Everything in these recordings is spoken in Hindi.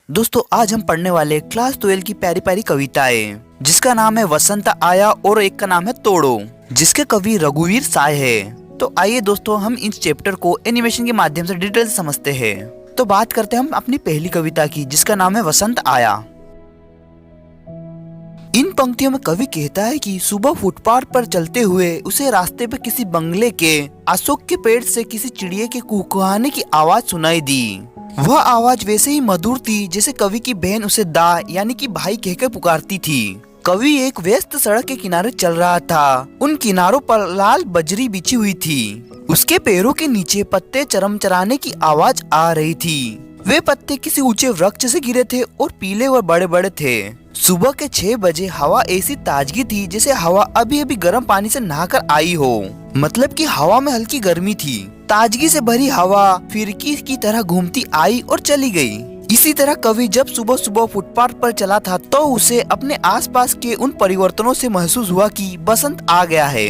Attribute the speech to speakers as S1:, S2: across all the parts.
S1: दोस्तों आज हम पढ़ने वाले क्लास 12 की प्यारी प्यारी कविताएं, जिसका नाम है वसंत आया और एक का नाम है तोड़ो, जिसके कवि रघुवीर साय है। तो आइए दोस्तों हम इस चैप्टर को एनिमेशन के माध्यम से डिटेल से समझते हैं। तो बात करते हैं हम अपनी पहली कविता की, जिसका नाम है वसंत आया। इन पंक्तियों में कवि कहता है कि सुबह फुटपाथ पर चलते हुए उसे रास्ते पे किसी बंगले के अशोक के पेड़ से किसी चिड़िया के कुहकुहाने की आवाज सुनाई दी। वह आवाज वैसे ही मधुर थी जैसे कवि की बहन उसे दा यानी कि भाई कहकर पुकारती थी। कवि एक व्यस्त सड़क के किनारे चल रहा था। उन किनारों पर लाल बजरी बिछी हुई थी। उसके पैरों के नीचे पत्ते चरमचराने की आवाज आ रही थी। वे पत्ते किसी ऊंचे वृक्ष से गिरे थे और पीले और बड़े बड़े थे। सुबह के 6 बजे हवा ऐसी ताजगी थी जैसे हवा अभी अभी गर्म पानी से नहाकर आई हो। मतलब कि हवा में हल्की गर्मी थी। ताजगी से भरी हवा फिरकी की तरह घूमती आई और चली गई। इसी तरह कवि जब सुबह सुबह फुटपाथ पर चला था तो उसे अपने आसपास के उन परिवर्तनों से महसूस हुआ कि बसंत आ गया है।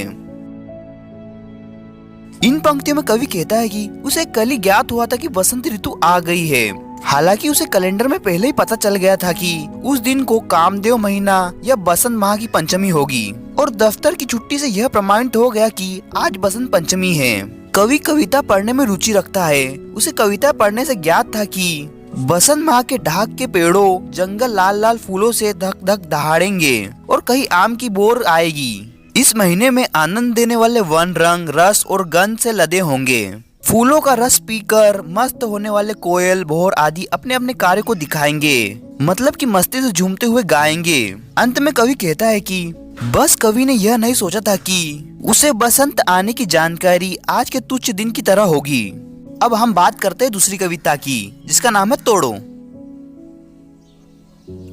S1: इन पंक्तियों में कवि कहता है कि उसे कल ही ज्ञात हुआ था कि बसंत ऋतु आ गई है। हालांकि उसे कैलेंडर में पहले ही पता चल गया था कि उस दिन को कामदेव महीना या बसंत माह की पंचमी होगी, और दफ्तर की छुट्टी से यह प्रमाणित हो गया कि आज बसंत पंचमी है। कवि कविता पढ़ने में रुचि रखता है। उसे कविता पढ़ने से ज्ञात था कि बसंत माह के ढाक के पेड़ों जंगल लाल लाल फूलों से धक धक दहाड़ेंगे और कहीं आम की बोर आएगी। इस महीने में आनंद देने वाले वन रंग रस और गंध से लदे होंगे। फूलों का रस पीकर मस्त होने वाले कोयल भौर आदि अपने अपने कार्य को दिखाएंगे, मतलब कि मस्ती से झूमते हुए गाएंगे। अंत में कवि कहता है कि बस कवि ने यह नहीं सोचा था कि उसे बसंत आने की जानकारी आज के तुच्छ दिन की तरह होगी। अब हम बात करते हैं दूसरी कविता की, जिसका नाम है तोड़ो।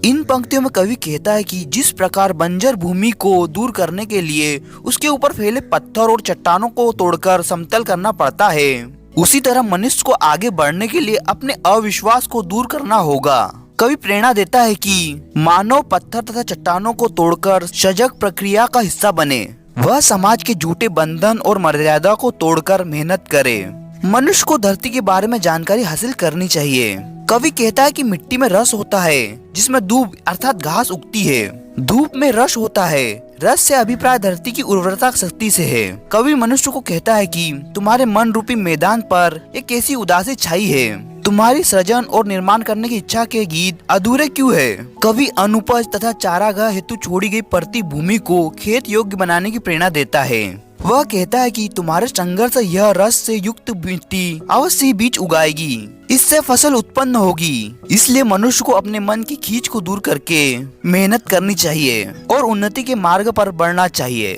S1: इन पंक्तियों में कवि कहता है कि जिस प्रकार बंजर भूमि को दूर करने के लिए उसके ऊपर फैले पत्थर और चट्टानों को तोड़कर समतल करना पड़ता है, उसी तरह मनुष्य को आगे बढ़ने के लिए अपने अविश्वास को दूर करना होगा। कवि प्रेरणा देता है कि मानव पत्थर तथा चट्टानों को तोड़कर सजग प्रक्रिया का हिस्सा बने। वह समाज के झूठे बंधन और मर्यादा को तोड़कर मेहनत करे। मनुष्य को धरती के बारे में जानकारी हासिल करनी चाहिए। कवि कहता है कि मिट्टी में रस होता है जिसमें दूब अर्थात घास उगती है। धूप में रस होता है। रस से अभिप्राय धरती की उर्वरता शक्ति से है। कवि मनुष्य को कहता है कि तुम्हारे मन रूपी मैदान पर एक ऐसी उदासी छाई है। तुम्हारी सृजन और निर्माण करने की इच्छा के गीत अधूरे क्यों है। कवि अनुपज तथा चारागाह हेतु छोड़ी गई पड़ती भूमि को खेत योग्य बनाने की प्रेरणा देता है। वह कहता है कि तुम्हारे संघर्ष से यह रस से युक्त मिट्टी अवश्य ही बीज उगाएगी। इससे फसल उत्पन्न होगी। इसलिए मनुष्य को अपने मन की खींच को दूर करके मेहनत करनी चाहिए और उन्नति के मार्ग पर बढ़ना चाहिए।